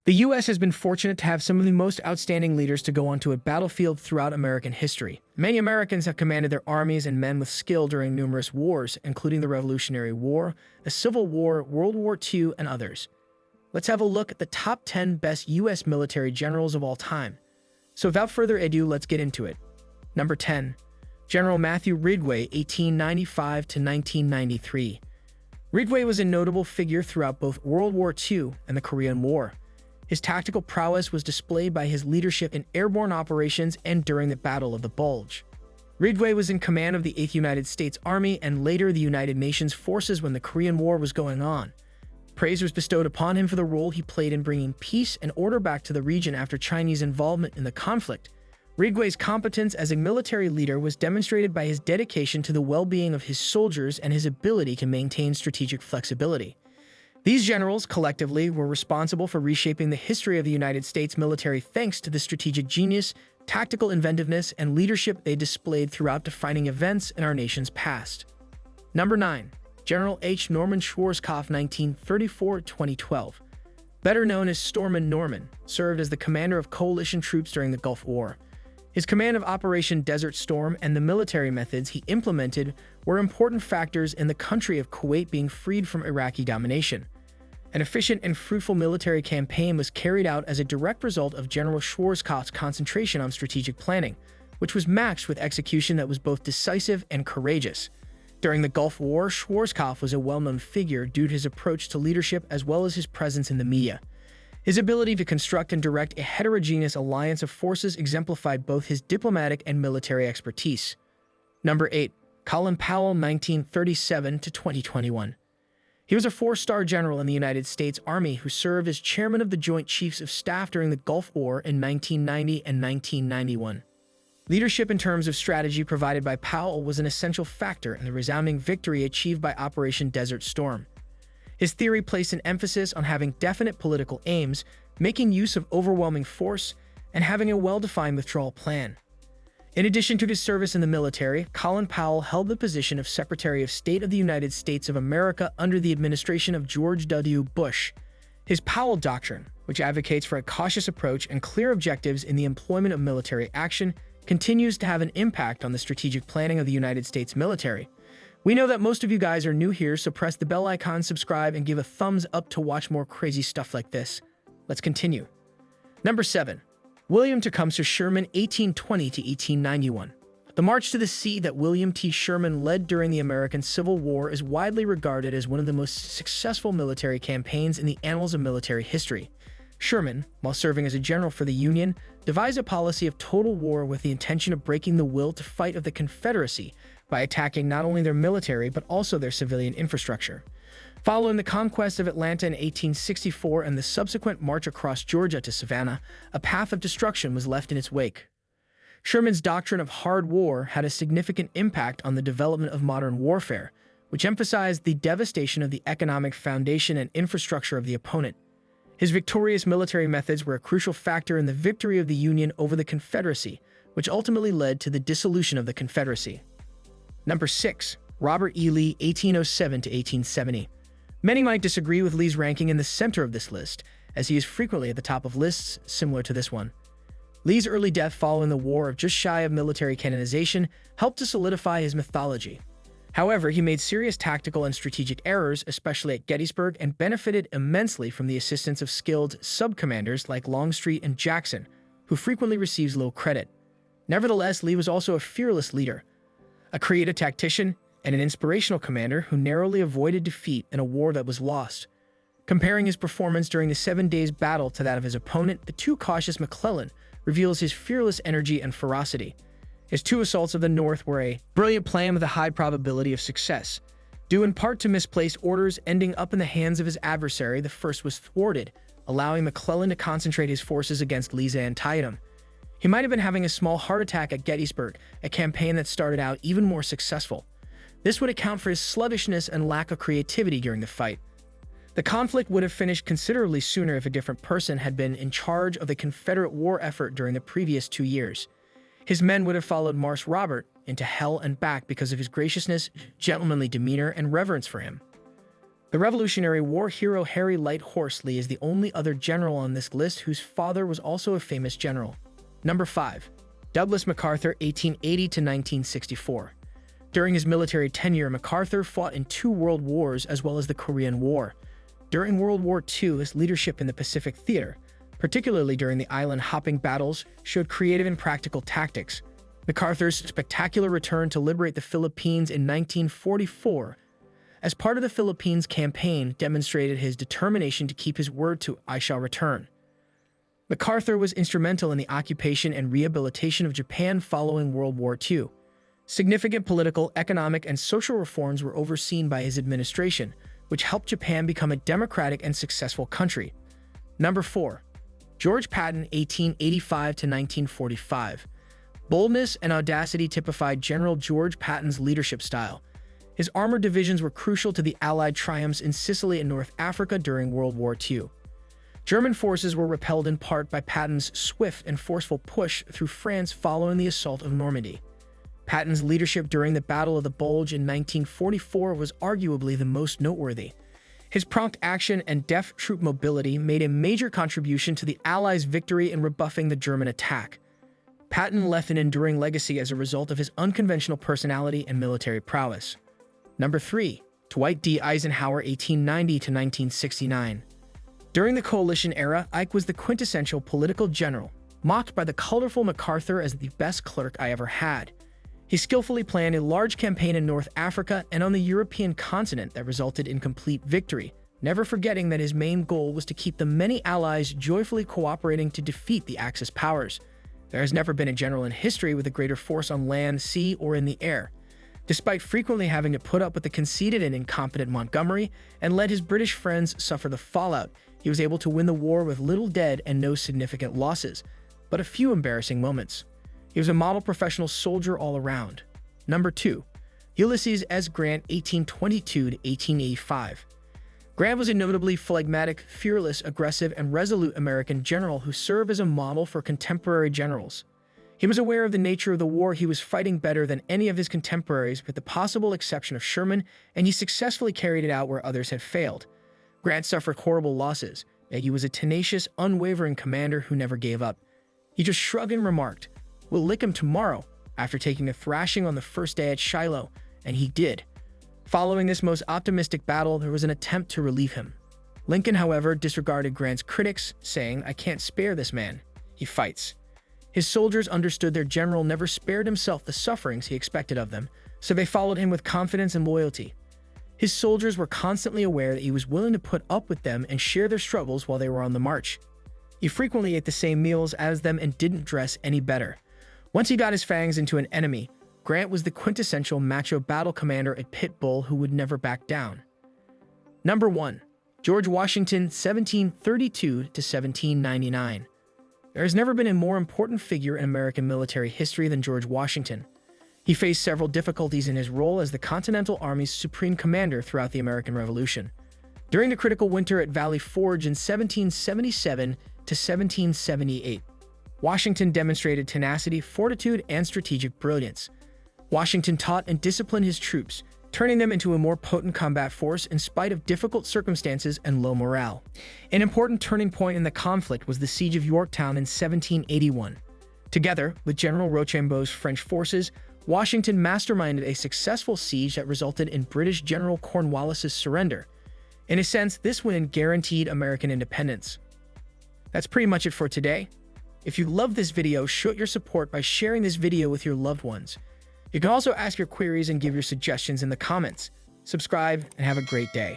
The U.S. has been fortunate to have some of the most outstanding leaders to go onto a battlefield throughout American history. Many Americans have commanded their armies and men with skill during numerous wars, including the Revolutionary War, the Civil War, World War II, and others. Let's have a look at the top 10 best U.S. military generals of all time. So without further ado, let's get into it. Number 10. General Matthew Ridgway, 1895 to 1993. Ridgway was a notable figure throughout both World War II and the Korean War. His tactical prowess was displayed by his leadership in airborne operations and during the Battle of the Bulge. Ridgway was in command of the 8th United States Army and later the United Nations forces when the Korean War was going on. Praise was bestowed upon him for the role he played in bringing peace and order back to the region after Chinese involvement in the conflict. Ridgway's competence as a military leader was demonstrated by his dedication to the well-being of his soldiers and his ability to maintain strategic flexibility. These generals, collectively, were responsible for reshaping the history of the United States military thanks to the strategic genius, tactical inventiveness, and leadership they displayed throughout defining events in our nation's past. Number 9. General H. Norman Schwarzkopf, 1934-2012. Better known as Storeman Norman, served as the commander of coalition troops during the Gulf War. His command of Operation Desert Storm and the military methods he implemented were important factors in the country of Kuwait being freed from Iraqi domination. An efficient and fruitful military campaign was carried out as a direct result of General Schwarzkopf's concentration on strategic planning, which was matched with execution that was both decisive and courageous. During the Gulf War, Schwarzkopf was a well-known figure due to his approach to leadership as well as his presence in the media. His ability to construct and direct a heterogeneous alliance of forces exemplified both his diplomatic and military expertise. Number 8. Colin Powell, 1937-2021. He was a 4-star general in the United States Army who served as chairman of the Joint Chiefs of Staff during the Gulf War in 1990 and 1991. Leadership in terms of strategy provided by Powell was an essential factor in the resounding victory achieved by Operation Desert Storm. His theory placed an emphasis on having definite political aims, making use of overwhelming force, and having a well-defined withdrawal plan. In addition to his service in the military, Colin Powell held the position of Secretary of State of the United States of America under the administration of George W. Bush. His Powell Doctrine, which advocates for a cautious approach and clear objectives in the employment of military action, continues to have an impact on the strategic planning of the United States military. We know that most of you guys are new here, so press the bell icon, subscribe, and give a thumbs up to watch more crazy stuff like this. Let's continue. Number 7. William Tecumseh Sherman, 1820-1891. The march to the sea that William T. Sherman led during the American Civil War is widely regarded as one of the most successful military campaigns in the annals of military history. Sherman, while serving as a general for the Union, devised a policy of total war with the intention of breaking the will to fight of the Confederacy by attacking not only their military but also their civilian infrastructure. Following the conquest of Atlanta in 1864 and the subsequent march across Georgia to Savannah, a path of destruction was left in its wake. Sherman's doctrine of hard war had a significant impact on the development of modern warfare, which emphasized the devastation of the economic foundation and infrastructure of the opponent. His victorious military methods were a crucial factor in the victory of the Union over the Confederacy, which ultimately led to the dissolution of the Confederacy. Number 6. Robert E. Lee, 1807-1870. Many might disagree with Lee's ranking in the center of this list, as he is frequently at the top of lists similar to this one. Lee's early death following the war of just shy of military canonization helped to solidify his mythology. However, he made serious tactical and strategic errors, especially at Gettysburg, and benefited immensely from the assistance of skilled sub-commanders like Longstreet and Jackson, who frequently receives low credit. Nevertheless, Lee was also a fearless leader, a creative tactician, and an inspirational commander who narrowly avoided defeat in a war that was lost. Comparing his performance during the 7 Days battle to that of his opponent, the too cautious McClellan, reveals his fearless energy and ferocity. His 2 assaults of the North were a brilliant plan with a high probability of success. Due in part to misplaced orders ending up in the hands of his adversary, the first was thwarted, allowing McClellan to concentrate his forces against Lee's Antietam. He might have been having a small heart attack at Gettysburg, a campaign that started out even more successful. This would account for his sluggishness and lack of creativity during the fight. The conflict would have finished considerably sooner if a different person had been in charge of the Confederate war effort during the previous 2 years. His men would have followed Marse Robert into hell and back because of his graciousness, gentlemanly demeanor, and reverence for him. The Revolutionary War hero Harry Light Horsley is the only other general on this list whose father was also a famous general. Number 5. Douglas MacArthur, 1880 to 1964. During his military tenure, MacArthur fought in 2 world wars as well as the Korean War. During World War II, his leadership in the Pacific Theater, particularly during the island-hopping battles, showed creative and practical tactics. MacArthur's spectacular return to liberate the Philippines in 1944 as part of the Philippines campaign demonstrated his determination to keep his word to "I shall return." MacArthur was instrumental in the occupation and rehabilitation of Japan following World War II. Significant political, economic, and social reforms were overseen by his administration, which helped Japan become a democratic and successful country. Number 4. George Patton, 1885 to 1945. Boldness and audacity typified General George Patton's leadership style. His armored divisions were crucial to the Allied triumphs in Sicily and North Africa during World War II. German forces were repelled in part by Patton's swift and forceful push through France following the assault of Normandy. Patton's leadership during the Battle of the Bulge in 1944 was arguably the most noteworthy. His prompt action and deft troop mobility made a major contribution to the Allies' victory in rebuffing the German attack. Patton left an enduring legacy as a result of his unconventional personality and military prowess. Number 3. Dwight D. Eisenhower, 1890 to 1969. During the Coalition era, Ike was the quintessential political general, mocked by the colorful MacArthur as the best clerk I ever had. He skillfully planned a large campaign in North Africa and on the European continent that resulted in complete victory, never forgetting that his main goal was to keep the many allies joyfully cooperating to defeat the Axis powers. There has never been a general in history with a greater force on land, sea, or in the air. Despite frequently having to put up with the conceited and incompetent Montgomery and let his British friends suffer the fallout, he was able to win the war with little dead and no significant losses, but a few embarrassing moments. He was a model professional soldier all around. Number 2. Ulysses S. Grant, 1822 to 1885. Grant was a notably phlegmatic, fearless, aggressive, and resolute American general who served as a model for contemporary generals. He was aware of the nature of the war he was fighting better than any of his contemporaries, with the possible exception of Sherman, and he successfully carried it out where others had failed. Grant suffered horrible losses, yet he was a tenacious, unwavering commander who never gave up. He just shrugged and remarked, "We'll lick him tomorrow," after taking a thrashing on the first day at Shiloh, and he did. Following this most optimistic battle, there was an attempt to relieve him. Lincoln, however, disregarded Grant's critics, saying, "I can't spare this man. He fights." His soldiers understood their general never spared himself the sufferings he expected of them, so they followed him with confidence and loyalty. His soldiers were constantly aware that he was willing to put up with them and share their struggles while they were on the march. He frequently ate the same meals as them and didn't dress any better. Once he got his fangs into an enemy, Grant was the quintessential macho battle commander at pit bull who would never back down. Number 1. George Washington, 1732 to 1799. There has never been a more important figure in American military history than George Washington. He faced several difficulties in his role as the Continental Army's supreme commander throughout the American Revolution. During the critical winter at Valley Forge in 1777 to 1778, Washington demonstrated tenacity, fortitude, and strategic brilliance. Washington taught and disciplined his troops, turning them into a more potent combat force in spite of difficult circumstances and low morale. An important turning point in the conflict was the Siege of Yorktown in 1781. Together with General Rochambeau's French forces, Washington masterminded a successful siege that resulted in British General Cornwallis's surrender. In a sense, this win guaranteed American independence. That's pretty much it for today. If you loved this video, show your support by sharing this video with your loved ones. You can also ask your queries and give your suggestions in the comments. Subscribe and have a great day.